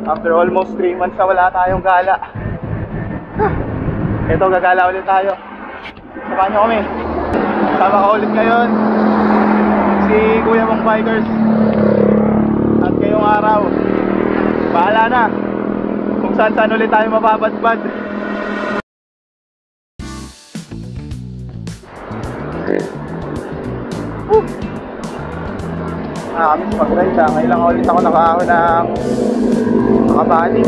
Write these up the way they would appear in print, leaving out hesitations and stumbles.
After almost 3 months na wala tayong gala. Ito, gagala ulit tayo. Samahan nyo kami. Sama ka ulit ngayon si Kuya mong Bikers. At ngayong araw, bahala na kung saan saan ulit tayo mapapatpad. Nakakamiss mag-ride ha. Ngayon lang ulit ako nakahon ng makabali.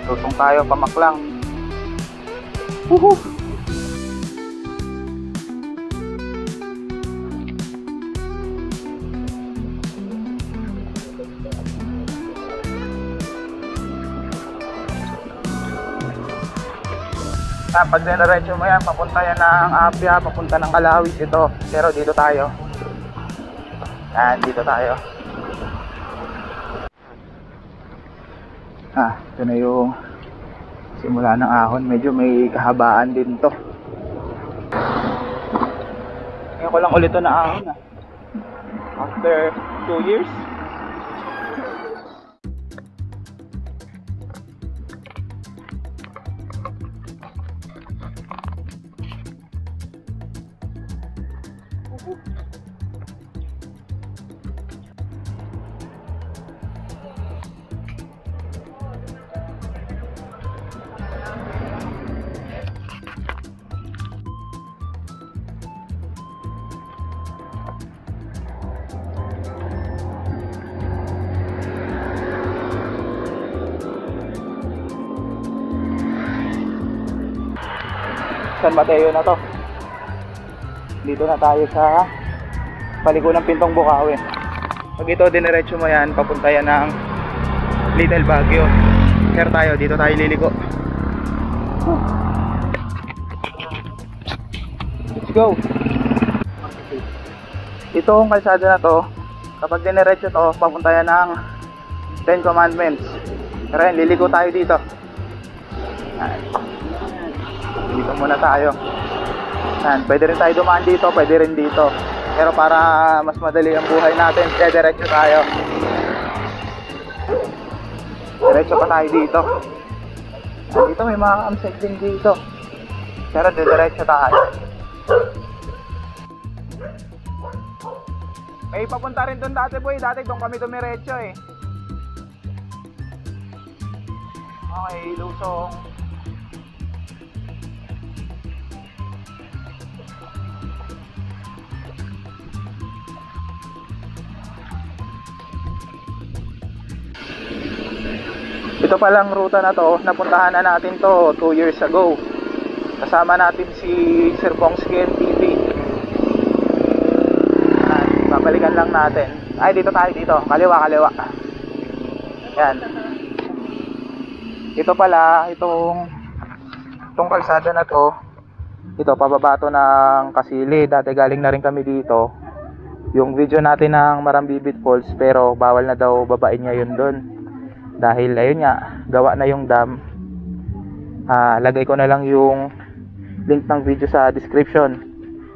Tutong tayo, pamaklang. Woohoo! Pag diniretso mo yan, papunta yan ng Apia, papunta ng Kalawis ito. Pero dito tayo. Yan, dito tayo. Ito na yung simula ng ahon. Medyo may kahabaan din to. Ngayon ko lang ulit ito na ahon after 2 years. San Mateo na to. Dito na tayo sa paliko ng Pintong Bukawi. Pag ito diniretso mo yan, papunta yan ng Little Baguio. Here tayo, dito tayo liliko. Let's go. Itong kalsada na to, kapag diniretso to, papunta yan ng Ten Commandments. Pero yan, liliko tayo dito. Dito muna tayo. Pwede rin tayo dumaan dito, pwede rin dito. Pero para mas madali ang buhay natin, diretso tayo. Diretso pa tayo dito. Dito may mga campsite din dito. Pero diretso tayo. May papunta rin doon dati boy. Dati doon kami dumiretso eh. Okay, Lusong. Ito palang ruta na to, napuntahan na natin to 2 years ago. Kasama natin si Sir Bongski TV. Babalikan lang natin. Ay, dito tayo dito. Kaliwa. Yan. Ito pala, itong kalsada na to. Ito, pababa to ng Kasili. Dati galing na rin kami dito. Yung video natin ng Marambibit Falls, pero bawal na daw babain ngayon doon. Dahil ayun nga, gawa na yung dam. Lagay ko na lang yung link ng video sa description.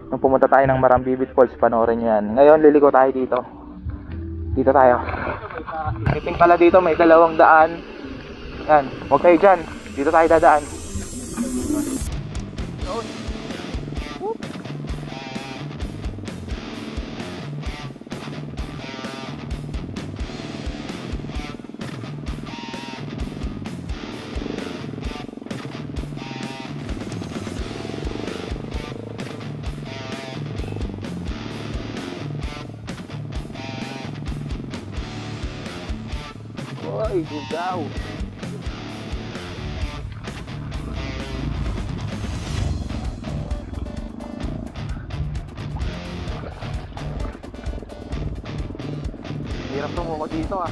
Nung pumunta tayo ng Marambibit Falls, panoorin nyo yan. Ngayon liliko tayo dito. Dito tayo. Iping pala dito, may 2 daan. Yan, huwag kayo dyan. Dito tayo dadaan. Oy, Bugaw. Hirap tumuko dito ah.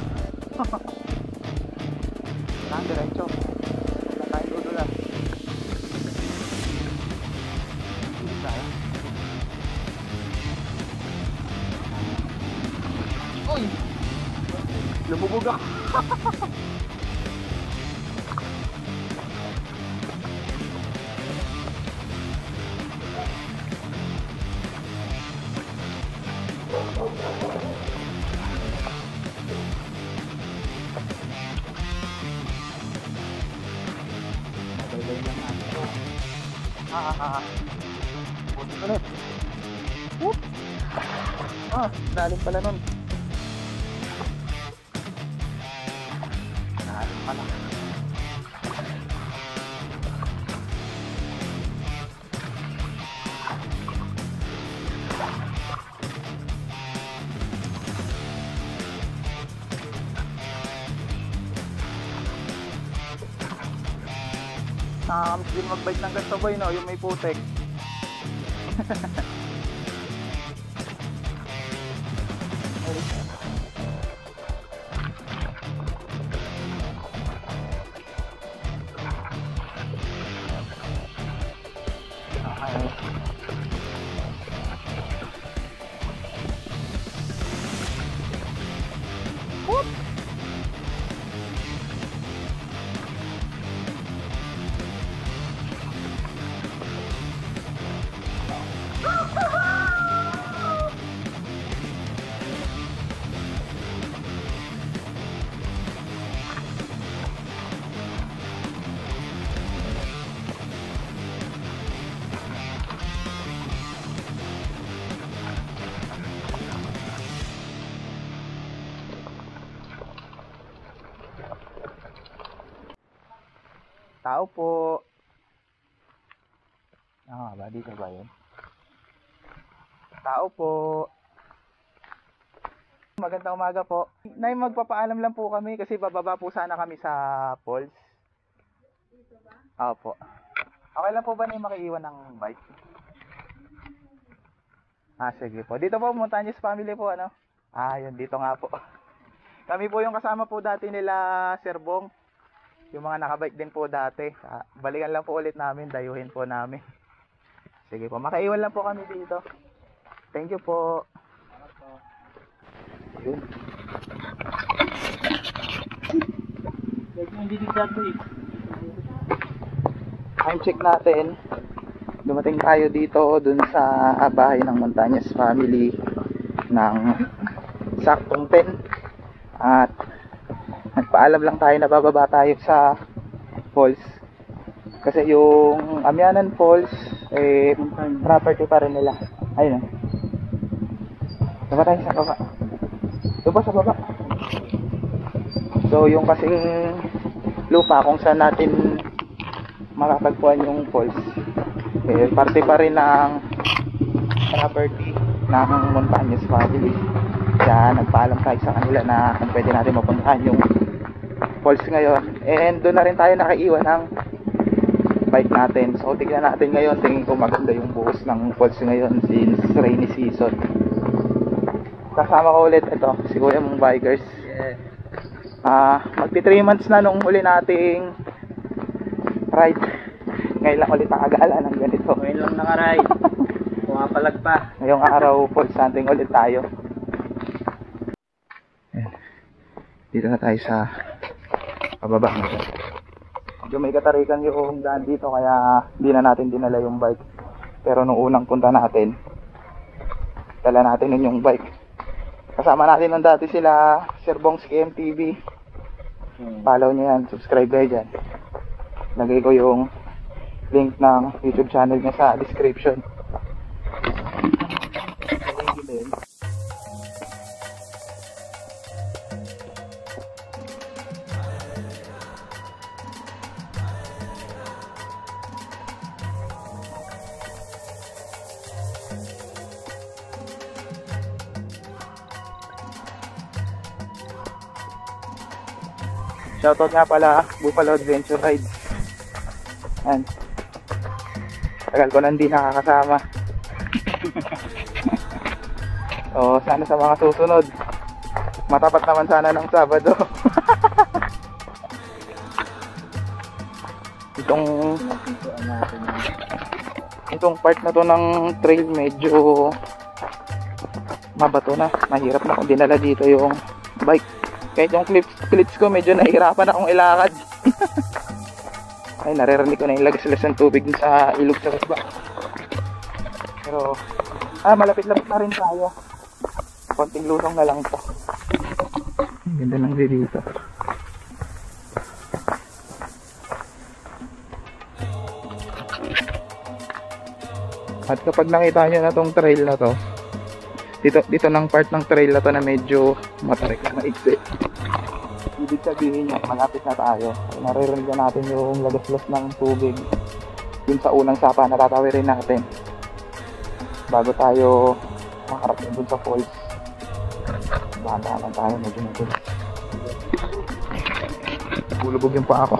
Saan diretso? Wala tayong dudulan. Sayang. Uy! Lumubog ako. Baybay lang natin. Buti ulit. Whoop! Lalim pala nun. Lalim pala. Nakakamiss din mag-bike ng ganito boy, no? Yung may putek. Tao po. Ba dito ba yun? Tao po. Magandang umaga po. Nay, magpapaalam lang po kami kasi bababa po sana kami sa falls. Dito ba? Opo. Okay lang po ba na makiiwan ng bike? Sige po. Dito po, Montañez family po, ano? Yun, dito nga po. Kami po yung kasama po dati nila Sir Bong. Yung mga nakabike din po dati. Balikan lang po ulit namin, dayuhin po namin. Sige po, makaiwan lang po kami dito. Thank you po. Yun. Time check natin. Dumating tayo dito dun sa bahay ng Montañez family ng saktong 10. At nagpaalam lang tayo na bababa tayo sa falls kasi yung Amianan Falls property pa rin nila. Ayun, baba tayo sa baba. Doon sa baba. So yung kasing lupa kung saan natin makatagpuan yung falls, parte pa rin ng property ng Montañez family. Kaya nagpaalam tayo sa kanila na kung pwede natin mapuntahan yung falls ngayon. And doon na rin tayo nakaiwan ng bike natin. So tignan natin ngayon. Tingin ko maganda yung buhos ng falls ngayon since rainy season. Kasama ko ulit ito, si Kuya mong bikers. Magti 3 months na nung huli nating ride. Ngayon lang ulit nakagala ng ganito. Ngayon lang nakaride. Pumapalag pa. Ngayong araw falls hunting ulit tayo. Dito na tayo sa pababa. Medyo may katarikan yung daan dito kaya hindi na natin dinala yung bike. Pero nung unang punta natin, dala natin yun yung bike. Kasama natin nung dati sila Sir Bong's KMTV. Follow nyo yan, subscribe kayo dyan. Lagay ko yung link ng YouTube channel niya sa description. Shoutout nga pala Buffalo Adventure Rides. Ayan. Tagal ko na hindi nakakasama. So sana sa mga susunod Matapat naman sana ng Sabado. Itong part na to ng trail medyo mabato na. Mahirap na kung dinala dito yung bike. Kahit yung clips ko medyo nahihirapan akong ilakad. Ay, naririnig ko na yung lagas-lagas ng tubig sa ilog sa baba. Pero malapit-lapit na rin tayo. Konting lusong na lang to. Ganda ng view dito. At kapag nakita nyo na tong trail na to, dito ng part ng trail na to na medyo matarik na maigsi, ibig sabihin nyo malapit na tayo. Naririnig na natin yung lagas-las ng tubig yun sa unang sapa na tatawirin natin bago tayo makarating dun sa falls. Dahan-dahan tayo, medyo magulo. Bulubog yung paa ko.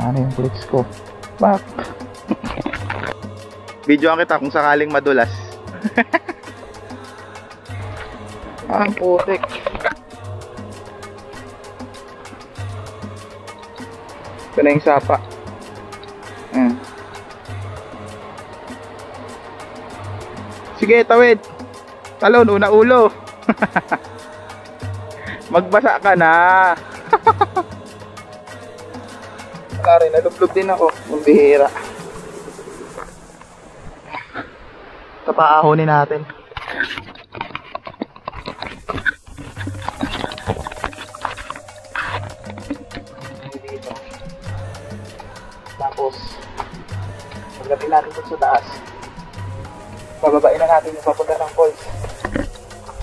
Ano yung clips ko? Bak. Videoan kita kung sakaling madulas. Ang putik. Ito na yung sapa. Sige, tawid. Talon, una ulo. Magbasa ka na. Kari, nalublog din ako. Ang bihira. Ito paahonin natin. Dito. Tapos pagdating natin sa taas, bababain na natin yung papunta ng falls.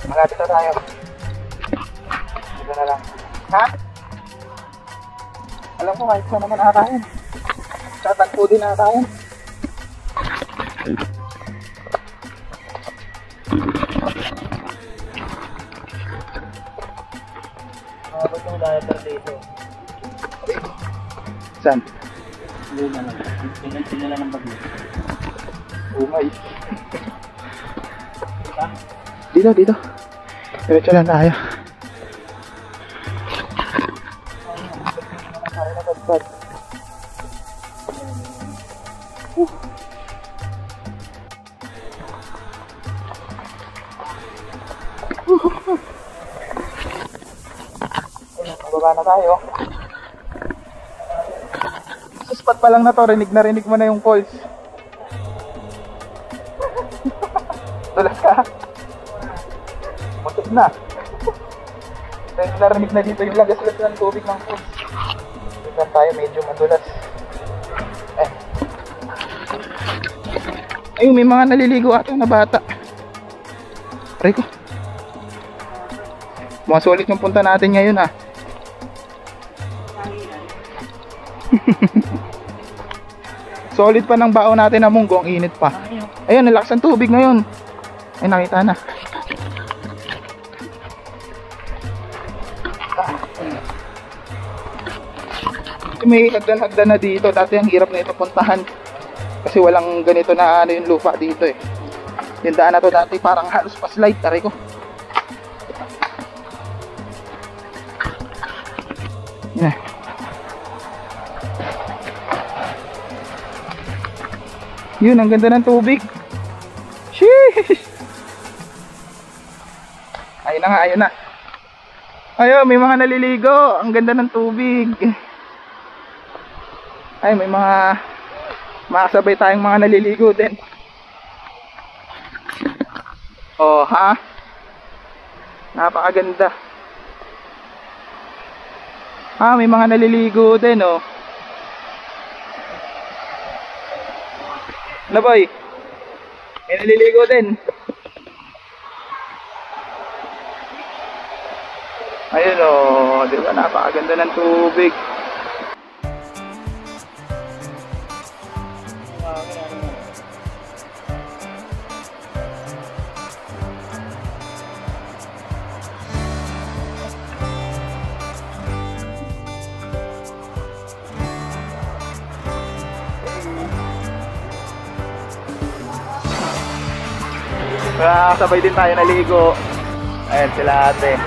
Magati na tayo. Dito na lang. Ha? Alam ko kahit saan naman ata yun. Tatagpo din ata yun. Ba't yung diaper dito? Saan? Doon na lang. Tingnan lang ng bagyo. Umay. Dito. Diretso lang tayo. Bababa na tayo. Sa spot pa lang na to, rinig mo na yung falls. Tulas ka. Matud na. Narinig na dito yung lagas-lagas ng tubig ng falls. Tignan tayo, medyo madulas. Ayun, may mga naliligo ata na bata. Aray ko. Mga sulit yung punta natin ngayon ah. Solid pa ng baon natin na munggo, ang init pa. Ayun, nalakas ang tubig ngayon. Ay, nakita na. May hagdan-hagdan na dito. Dati ang hirap na ito puntahan. Kasi walang ganito na ano yung lupa dito eh. Yung daan na to dati parang halos pa slide. Taray ko. Yeah. Yun, ang ganda ng tubig. Sheesh! Ayun na nga, ayun na. Ayun, may mga naliligo. Ang ganda ng tubig. Ay, may mga makasabay tayong mga naliligo din. Oh, ha? Napakaganda. May mga naliligo din, oh. Ano boy? May naliligo din. Ayun o, di ba napakaganda ng tubig. Kaya sabay din tayo naligo. Ayan sila ate.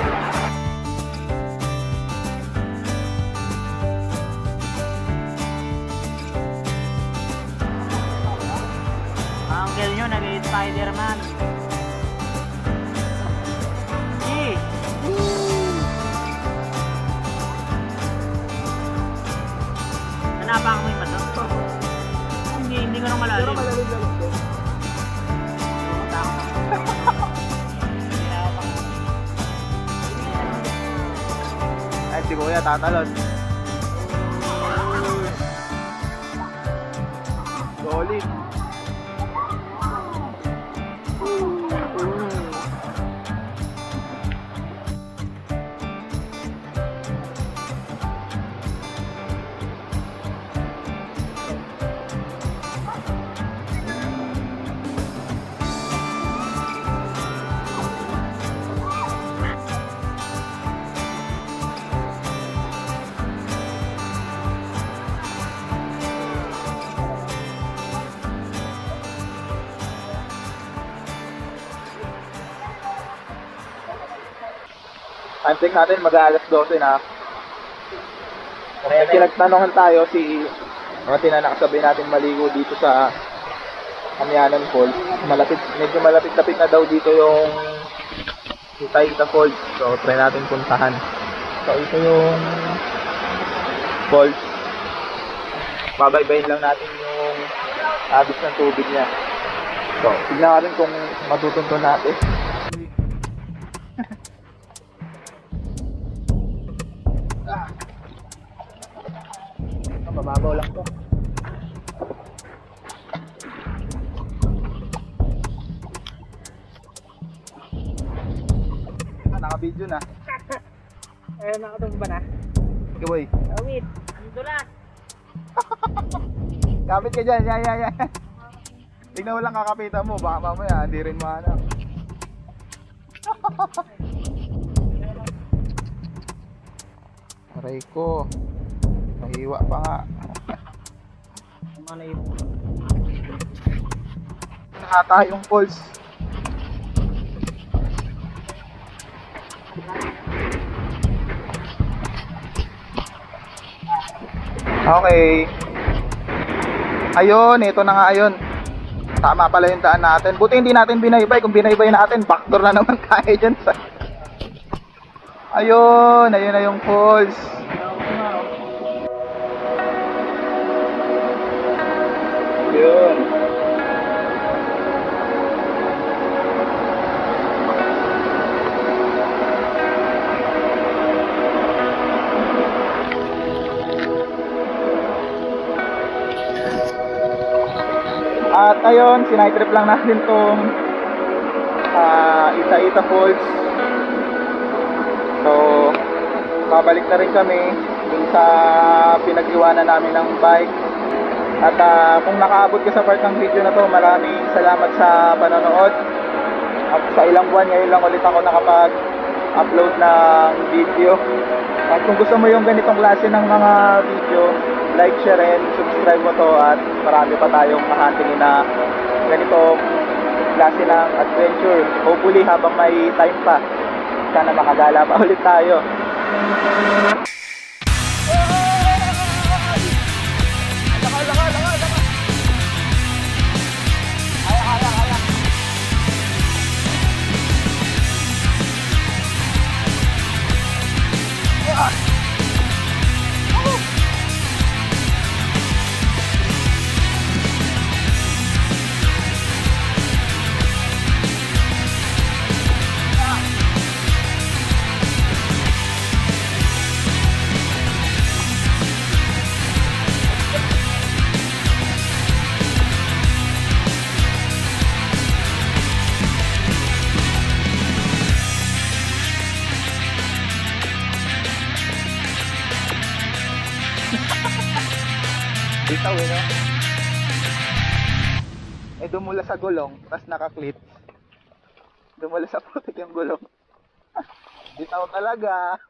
Uncle nyo, nag-Spider-Man. Hey! Hanapang mo yung mato? Hindi ko nang malalim. Ay, si Kuya tatalon. Solid. Time check natin, mag-aalas 12 na. Kasi nagtanongan tayo si mga tinanakasabay natin maligo dito sa Kamyanan Falls. Medyo malapit-lapit na daw dito yung Taytay Falls. So, try natin puntahan. So, ito yung falls. Babaybayin lang natin yung abis ng tubig niya. So, tignan natin kung matutunto natin. Mababaw lang to. Naka-video na. Nakatong ba na? Okay boy. Wait, ando na. Kapit ka dyan, yan. Tignan mo lang kakapitan mo, baka mamaya hindi rin mahanap. Aray ko. Mahiwa pa nga. Ano yung Nakata yung falls. Okay. Ayun, ito na nga ayun. Tama pala yung daan natin. Buti hindi natin binaybay. Kung binaybay natin, backdoor na naman tayo dyan sa... Ayun na yung falls. Yun. At ayun, sinight trip lang natin tong Ita-Ita Falls. So, babalik na rin kami dun sa pinag-iwanan namin ng bike. At kung nakaabot ka sa part ng video na to, maraming salamat sa panonood. At sa ilang buwan, ngayon lang ulit ako nakapag-upload ng video. At kung gusto mo yung ganitong klase ng mga video, like, share, and subscribe mo to. At marami pa tayong mahatingin na ganitong klase ng adventure. Hopefully habang may time pa, sana makagala pa ulit tayo. Bitaw eh, no? Eh, dumula sa gulong, tas naka-clip. Dumula sa putik yung gulong. Bitaw talaga.